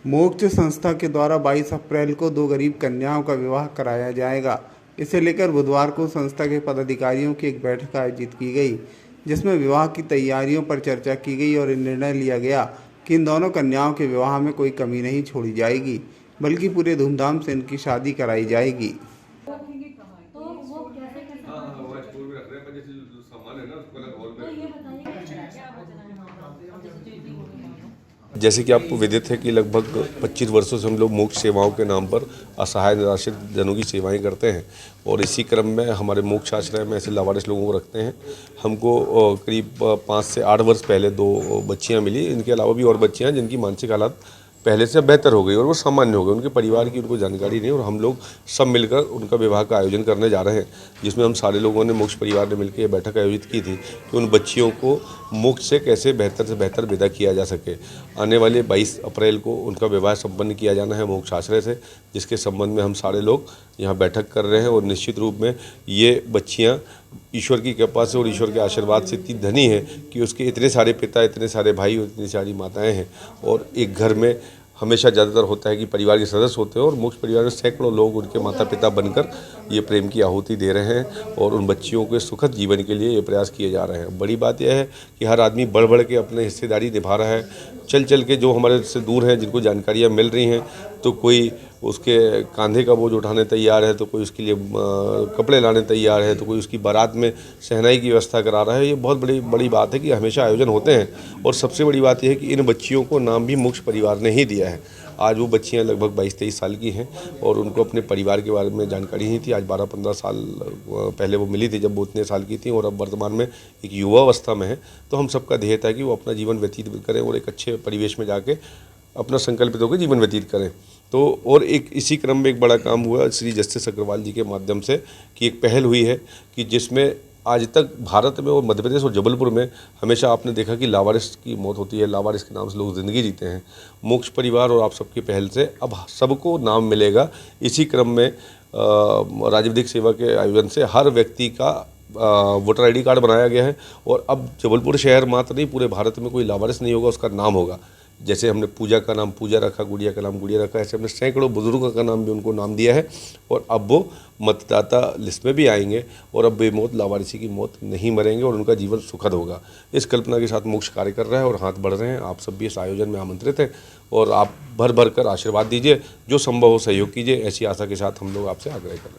मोक्ष संस्था के द्वारा 22 अप्रैल को 2 गरीब कन्याओं का विवाह कराया जाएगा। इसे लेकर बुधवार को संस्था के पदाधिकारियों की एक बैठक आयोजित की गई, जिसमें विवाह की तैयारियों पर चर्चा की गई और निर्णय लिया गया कि इन दोनों कन्याओं के विवाह में कोई कमी नहीं छोड़ी जाएगी, बल्कि पूरे धूमधाम से इनकी शादी कराई जाएगी। तो वो कैसे कैसे हाँ हाँ, वो स्टोर में रख रहे हैं, पर जैसे जो सामान है ना उसको अलग हॉल में तो रख ये रहे हैं। बताइए कि क्या बचना है वहाँ पर जैसे चीटिंग हो गई मान लो। जैसे कि आपको विदित है कि लगभग 25 वर्षों से हम लोग मोक्ष सेवाओं के नाम पर असहाय निराश्रित जनों की सेवाएं करते हैं और इसी क्रम में हमारे मोक्ष आश्रय में ऐसे लावारिस लोगों को रखते हैं। हमको करीब 5 से 8 वर्ष पहले 2 बच्चियां मिली। इनके अलावा भी और बच्चियां हैं जिनकी मानसिक हालत पहले से बेहतर हो गई और वो सामान्य हो गए। उनके परिवार की उनको जानकारी नहीं और हम लोग सब मिलकर उनका विवाह का आयोजन करने जा रहे हैं, जिसमें हम सारे लोगों ने मोक्ष परिवार ने मिलकर ये बैठक आयोजित की थी कि उन बच्चियों को मोक्ष से कैसे बेहतर से बेहतर विदा किया जा सके। आने वाले 22 अप्रैल को उनका विवाह संपन्न किया जाना है मोक्ष आश्रय से, जिसके संबंध में हम सारे लोग यहाँ बैठक कर रहे हैं और निश्चित रूप में ये बच्चियाँ ईश्वर की कृपा से और ईश्वर के आशीर्वाद से इतनी धनी है कि उसके इतने सारे पिता, इतने सारे भाई और इतनी सारी माताएं हैं। और एक घर में हमेशा ज़्यादातर होता है कि परिवार के सदस्य होते हैं और मोक्ष परिवार में सैकड़ों लोग उनके माता पिता बनकर ये प्रेम की आहुति दे रहे हैं और उन बच्चियों के सुखद जीवन के लिए ये प्रयास किए जा रहे हैं। बड़ी बात यह है कि हर आदमी बढ़ बढ़ के अपने हिस्सेदारी निभा रहा है। चल चल के जो हमारे से दूर हैं, जिनको जानकारियाँ मिल रही हैं, तो कोई उसके कंधे का बोझ उठाने तैयार है, तो कोई उसके लिए कपड़े लाने तैयार है, तो कोई उसकी बारात में शहनाई की व्यवस्था करा रहा है। ये बहुत बड़ी बात है कि हमेशा आयोजन होते हैं और सबसे बड़ी बात यह है कि इन बच्चियों को नाम भी मोक्ष परिवार ने ही दिया है। आज वो बच्चियां लगभग 22-23 साल की हैं और उनको अपने परिवार के बारे में जानकारी नहीं थी। आज 12-15 साल पहले वो मिली थी जब वो उतने साल की थी और अब वर्तमान में एक युवावस्था में है। तो हम सबका ध्येय था कि वो अपना जीवन व्यतीत करें और एक अच्छे परिवेश में जाके अपना संकल्पित होकर जीवन व्यतीत करें। तो और एक इसी क्रम में एक बड़ा काम हुआ श्री जस्टिस अग्रवाल जी के माध्यम से कि एक पहल हुई है कि जिसमें आज तक भारत में और मध्य प्रदेश और जबलपुर में हमेशा आपने देखा कि लावारिस की मौत होती है, लावारिस के नाम से लोग ज़िंदगी जीते हैं। मोक्ष परिवार और आप सबकी पहल से अब सबको नाम मिलेगा। इसी क्रम में राज्य विधिक सेवा के आयोजन से हर व्यक्ति का वोटर आईडी कार्ड बनाया गया है और अब जबलपुर शहर मात्र नहीं, पूरे भारत में कोई लावारिस नहीं होगा, उसका नाम होगा। जैसे हमने पूजा का नाम पूजा रखा, गुड़िया का नाम गुड़िया रखा, ऐसे हमने सैकड़ों बुजुर्गों का नाम भी उनको नाम दिया है और अब वो मतदाता लिस्ट में भी आएंगे और अब बेमौत लावारिसी की मौत नहीं मरेंगे और उनका जीवन सुखद होगा। इस कल्पना के साथ मोक्ष कार्य कर रहा है और हाथ बढ़ रहे हैं। आप सब भी इस आयोजन में आमंत्रित हैं और आप भर भर कर आशीर्वाद दीजिए, जो संभव हो सहयोग कीजिए। ऐसी आशा के साथ हम लोग आपसे आग्रह कर रहे हैं।